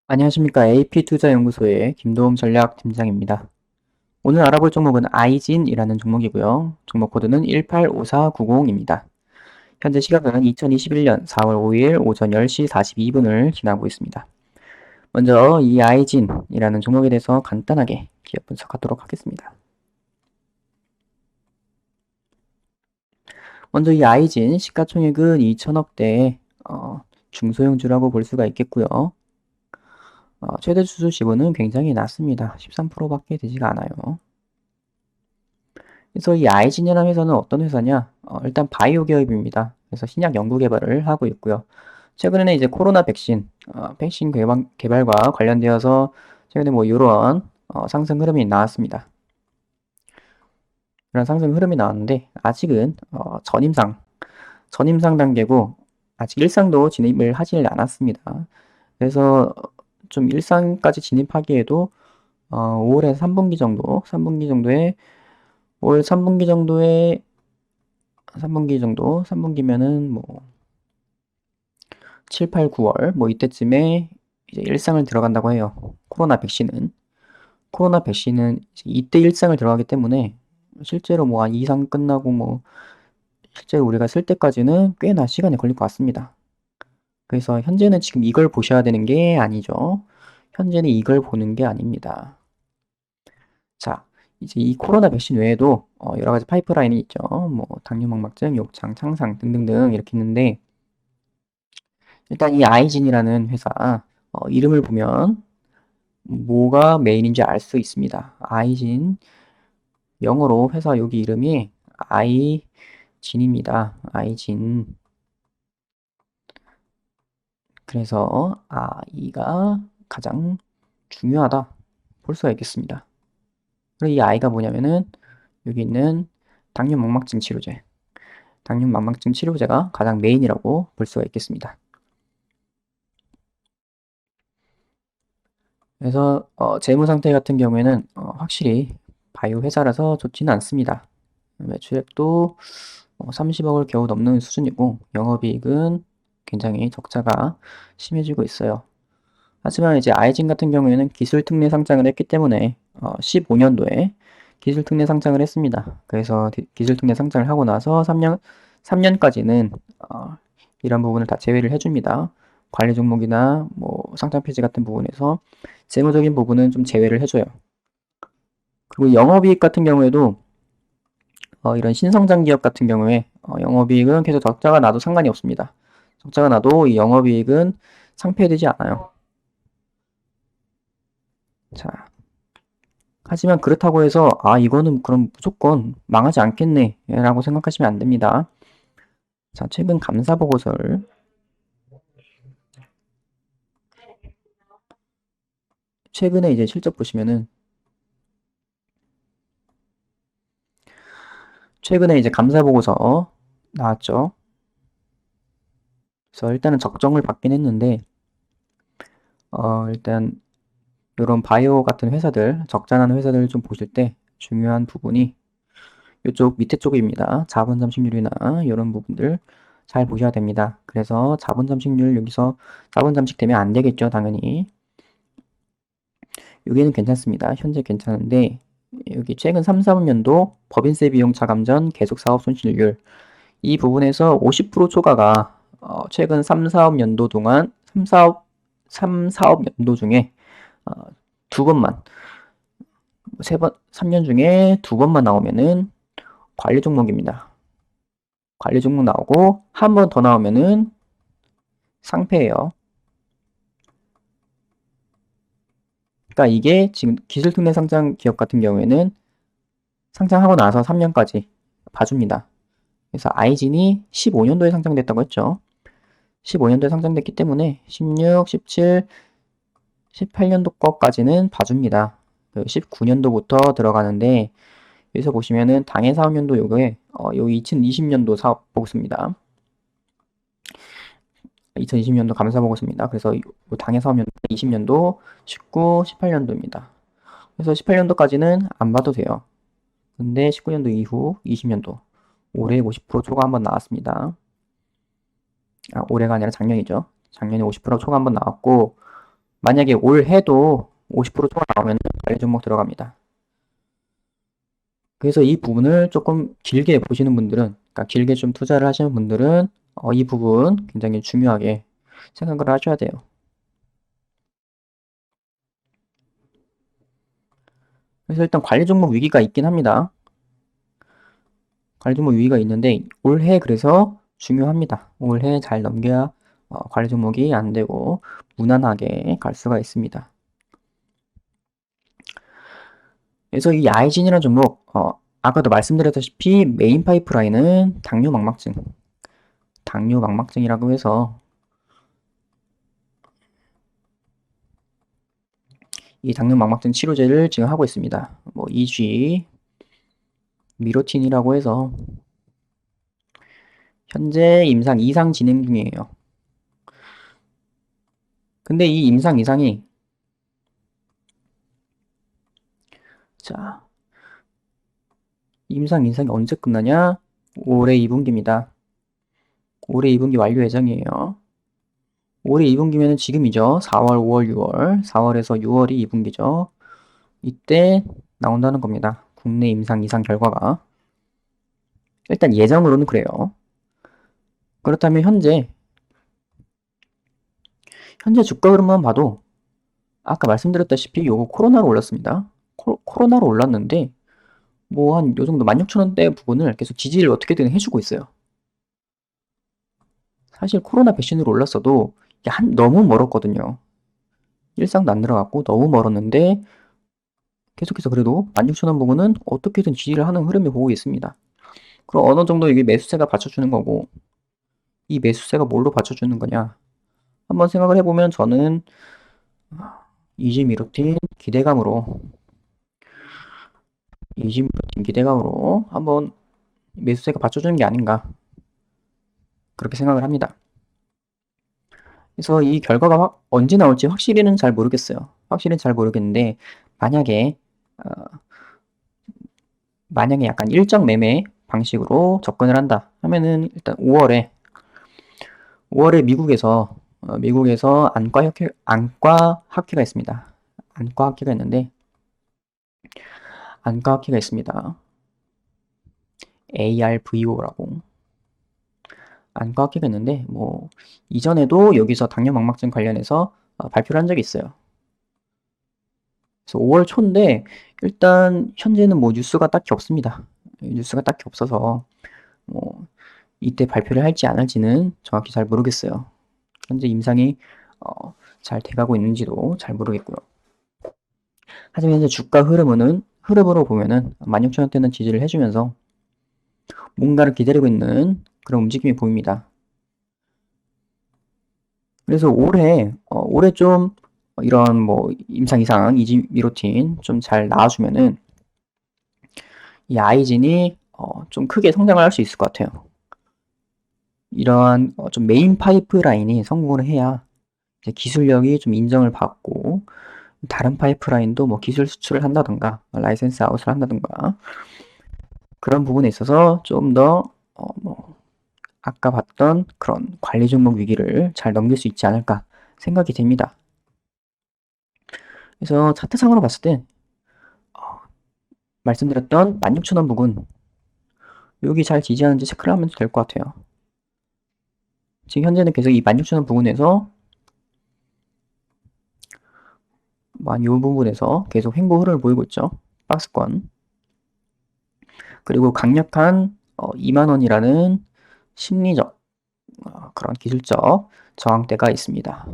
안녕하십니까. AP투자연구소의 김도움 전략팀장입니다. 오늘 알아볼 종목은 아이진이라는 종목이고요. 종목 코드는 185490입니다. 현재 시각은 2021년 4월 5일 오전 10시 42분을 지나고 있습니다. 먼저 이 아이진이라는 종목에 대해서 간단하게 기업 분석하도록 하겠습니다. 먼저 이 아이진 시가총액은 2천억대의 중소형주라고 볼 수가 있겠고요. 최대 주주 지분은 굉장히 낮습니다. 13%밖에 되지가 않아요. 그래서 이 아이진이라는 회사는 어떤 회사냐? 일단 바이오 기업입니다. 그래서 신약 연구 개발을 하고 있고요. 최근에는 이제 코로나 백신 개발과 관련되어서 최근에 뭐 이런 상승 흐름이 나왔습니다. 그런 상승 흐름이 나왔는데 아직은 전임상 단계고 아직 일상도 진입을 하질 않았습니다. 그래서 좀 일상까지 진입하기에도 5월에서 3분기 정도, 3분기면은 뭐 7, 8, 9월 뭐 이때쯤에 이제 일상을 들어간다고 해요. 코로나 백신은 이때 일상을 들어가기 때문에 실제로 뭐 한 2상 끝나고 뭐 실제로 우리가 쓸 때까지는 꽤나 시간이 걸릴 것 같습니다. 그래서 현재는 지금 이걸 보셔야 되는 게 아니죠. 현재는 이걸 보는 게 아닙니다. 자, 이제 이 코로나 백신 외에도 여러 가지 파이프라인이 있죠. 뭐 당뇨막막증, 욕창, 창상 등등등 이렇게 있는데 일단 이 아이진이라는 회사 이름을 보면 뭐가 메인인지 알 수 있습니다. 아이진 영어로 회사 여기 이름이 아이진입니다. 아이진. 그래서 아이가 가장 중요하다 볼 수가 있겠습니다. 그리고 이 아이가 뭐냐면은 여기 있는 당뇨망막증 치료제가 가장 메인이라고 볼 수가 있겠습니다. 그래서 재무 상태 같은 경우에는 확실히 바이오 회사라서 좋지는 않습니다. 매출액도 30억을 겨우 넘는 수준이고 영업이익은 굉장히 적자가 심해지고 있어요. 하지만 이제 아이진 같은 경우에는 기술 특례 상장을 했기 때문에 15년도에 기술 특례 상장을 했습니다. 그래서 기술 특례 상장을 하고 나서 3년까지는 이런 부분을 다 제외를 해줍니다. 관리 종목이나 뭐 상장 폐지 같은 부분에서 재무적인 부분은 좀 제외를 해줘요. 그리고 영업이익 같은 경우에도 이런 신성장 기업 같은 경우에 영업이익은 계속 적자가 나도 상관이 없습니다. 적자가 나도 이 영업이익은 상폐되지 않아요. 자, 하지만 그렇다고 해서 이거는 그럼 무조건 망하지 않겠네 라고 생각하시면 안 됩니다. 자, 최근 감사 보고서를 최근에 이제 실적 보시면은 최근에 이제 감사 보고서 나왔죠. 그래서 일단은 적정을 받긴 했는데 일단 이런 바이오 같은 회사들, 적자나는 회사들을 좀 보실 때 중요한 부분이 이쪽 밑에 쪽입니다. 자본 잠식률이나 이런 부분들 잘 보셔야 됩니다. 그래서 자본 잠식률 여기서 자본 잠식되면 안 되겠죠, 당연히. 여기는 괜찮습니다. 현재 괜찮은데 여기 최근 3, 4년도 법인세 비용 차감 전 계속 사업 손실률 이 부분에서 50% 초과가 최근 3, 4업 연도 동안 3, 4업 연도 중에 두 번만 세 번, 3년 중에 두 번만 나오면은 관리 종목입니다. 관리 종목 나오고 한 번 더 나오면은 상패예요. 그러니까 이게 지금 기술특례 상장 기업 같은 경우에는 상장하고 나서 3년까지 봐줍니다. 그래서 아이진이 15년도에 상장됐다고 했죠. 15년도에 상장됐기 때문에 16, 17, 18년도 거까지는 봐줍니다. 19년도부터 들어가는데 여기서 보시면은 당해 사업연도 요거에 요 2020년도 사업 보고서입니다. 2020년도 감사 보고서입니다. 그래서 요 당해 사업연도 20년도, 19, 18년도입니다. 그래서 18년도까지는 안 봐도 돼요. 근데 19년도 이후 20년도 올해 50% 초과 한번 나왔습니다. 올해가 아니라 작년이죠. 작년에 50% 초과 한번 나왔고, 만약에 올해도 50% 초과 나오면 관리 종목 들어갑니다. 그래서 이 부분을 조금 길게 보시는 분들은, 그러니까 길게 좀 투자를 하시는 분들은 이 부분 굉장히 중요하게 생각을 하셔야 돼요. 그래서 일단 관리 종목 위기가 있긴 합니다. 관리 종목 위기가 있는데 올해 그래서 중요합니다. 올해 잘 넘겨야 관리 종목이 안 되고 무난하게 갈 수가 있습니다. 그래서 이 아이진이라는 종목 아까도 말씀드렸다시피 메인 파이프라인은 당뇨 망막증이라고 해서 이 당뇨망막증 치료제를 지금 하고 있습니다. 뭐 EG, 미로틴이라고 해서 현재 임상 2상 진행 중이에요. 근데 이 임상 2상이 자 임상 2상이 언제 끝나냐? 올해 2분기입니다. 올해 2분기 완료 예정이에요. 올해 2분기면 지금이죠. 4월, 5월, 6월. 4월에서 6월이 2분기죠. 이때 나온다는 겁니다. 국내 임상 2상 결과가. 일단 예정으로는 그래요. 그렇다면 현재 주가 흐름만 봐도 아까 말씀드렸다시피 요거 코로나로 올랐습니다. 코로나로 올랐는데 뭐 한 요 정도 16,000원대 부분을 계속 지지를 어떻게든 해주고 있어요. 사실 코로나 백신으로 올랐어도 너무 멀었거든요. 일상도 안 들어갔고 너무 멀었는데 계속해서 그래도 16,000원 부분은 어떻게든 지지를 하는 흐름이 보고 있습니다. 그럼 어느 정도 이게 매수세가 받쳐주는 거고 이 매수세가 뭘로 받쳐주는 거냐 한번 생각을 해보면 저는 이지미루틴 기대감으로 한번 매수세가 받쳐주는 게 아닌가 그렇게 생각을 합니다. 그래서 이 결과가 언제 나올지 확실히는 잘 모르겠어요. 확실히는 잘 모르겠는데 만약에 약간 일정 매매 방식으로 접근을 한다 하면은 일단 5월에 미국에서 안과 학회가 있습니다. 안과 학회가 있는데 ARVO라고 안과 학회가 있는데 뭐 이전에도 여기서 당뇨망막증 관련해서 발표를 한 적이 있어요. 그래서 5월 초인데 일단 현재는 뭐 뉴스가 딱히 없습니다. 뉴스가 딱히 없어서 뭐 이때 발표를 할지 안 할지는 정확히 잘 모르겠어요. 현재 임상이 잘 돼가고 있는지도 잘 모르겠고요. 하지만 현재 주가 흐름으로 보면은 16,000원대는 지지를 해주면서 뭔가를 기다리고 있는 그런 움직임이 보입니다. 그래서 올해 좀 이런 뭐 임상 이상 이지 미로틴 좀 잘 나와주면은 이 아이진이 좀 크게 성장을 할 수 있을 것 같아요. 이러한 좀 메인 파이프라인이 성공을 해야 이제 기술력이 좀 인정을 받고 다른 파이프라인도 뭐 기술 수출을 한다던가 라이센스 아웃을 한다던가 그런 부분에 있어서 좀 더 뭐 아까 봤던 그런 관리 종목 위기를 잘 넘길 수 있지 않을까 생각이 됩니다. 그래서 차트상으로 봤을 때 말씀드렸던 16,000원 부근 여기 잘 지지하는지 체크를 하면 될 것 같아요. 지금 현재는 계속 이 16,000원 부근에서 이 부분에서 계속 횡보 흐름을 보이고 있죠. 박스권. 그리고 강력한 2만원이라는 심리적 그런 기술적 저항대가 있습니다.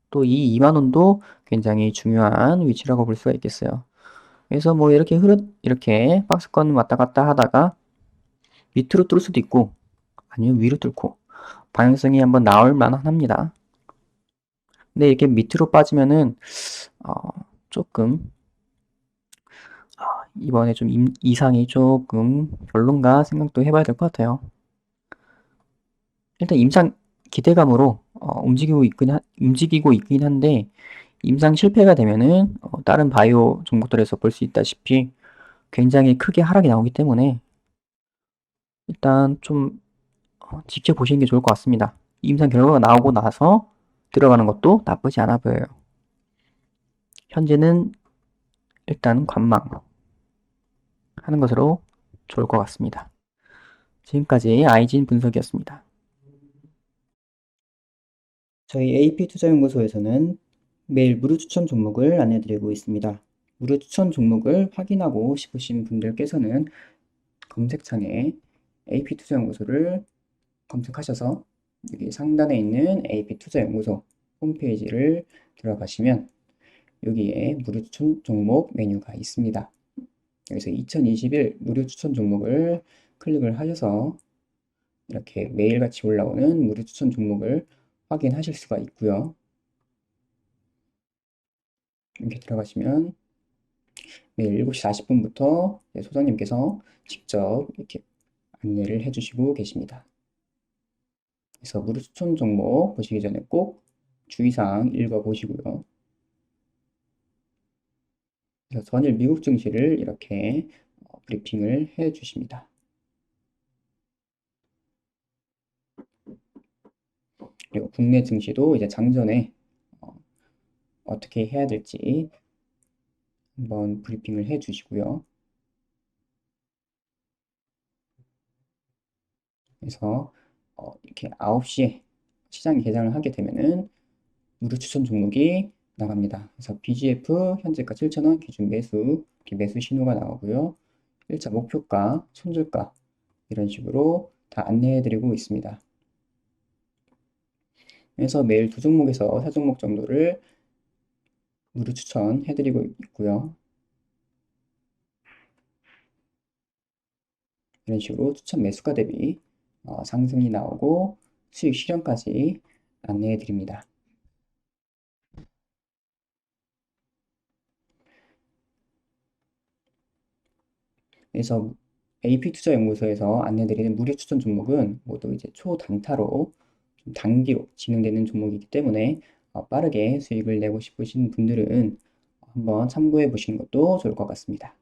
또 이 2만원도 굉장히 중요한 위치라고 볼 수가 있겠어요. 그래서 뭐 이렇게 박스권 왔다 갔다 하다가 밑으로 뚫을 수도 있고 아니면 위로 뚫고 방향성이 한번 나올 만한 합니다. 근데 이렇게 밑으로 빠지면은 조금 이번에 좀 이상이 조금 별론가 생각도 해봐야 될 것 같아요. 일단 임상 기대감으로 움직이고 있긴 한데 임상 실패가 되면은 다른 바이오 종목들에서 볼 수 있다시피 굉장히 크게 하락이 나오기 때문에 일단 좀 지켜보시는 게 좋을 것 같습니다. 임상 결과가 나오고 나서 들어가는 것도 나쁘지 않아 보여요. 현재는 일단 관망하는 것으로 좋을 것 같습니다. 지금까지 아이진 분석이었습니다. 저희 AP투자연구소에서는 매일 무료 추천 종목을 안내드리고 있습니다. 무료 추천 종목을 확인하고 싶으신 분들께서는 검색창에 AP투자연구소를 검색하셔서 여기 상단에 있는 AP투자연구소 홈페이지를 들어가시면 여기에 무료 추천 종목 메뉴가 있습니다. 여기서 2021 무료 추천 종목을 클릭을 하셔서 이렇게 매일같이 올라오는 무료 추천 종목을 확인하실 수가 있고요. 이렇게 들어가시면 매일 7시 40분부터 소장님께서 직접 이렇게 안내를 해주시고 계십니다. 그래서 무료 추천 종목 보시기 전에 꼭 주의사항 읽어보시고요. 그래서 전일 미국 증시를 이렇게 브리핑을 해 주십니다. 그리고 국내 증시도 이제 장전에 어떻게 해야 될지 한번 브리핑을 해 주시고요. 그래서 이렇게 9시에 시장이 개장을 하게 되면은 무료 추천 종목이 나갑니다. 그래서 BGF 현재가 7,000원 기준 매수, 이렇게 매수 신호가 나오고요. 1차 목표가, 손절가 이런 식으로 다 안내해 드리고 있습니다. 그래서 매일 2종목에서 4종목 정도를 무료 추천해 드리고 있고요. 이런 식으로 추천 매수가 대비 상승이 나오고 수익 실현까지 안내해 드립니다. 그래서 AP투자연구소에서 안내드리는 무료 추천 종목은 모두 이제 초단타로 좀 단기로 진행되는 종목이기 때문에 빠르게 수익을 내고 싶으신 분들은 한번 참고해 보시는 것도 좋을 것 같습니다.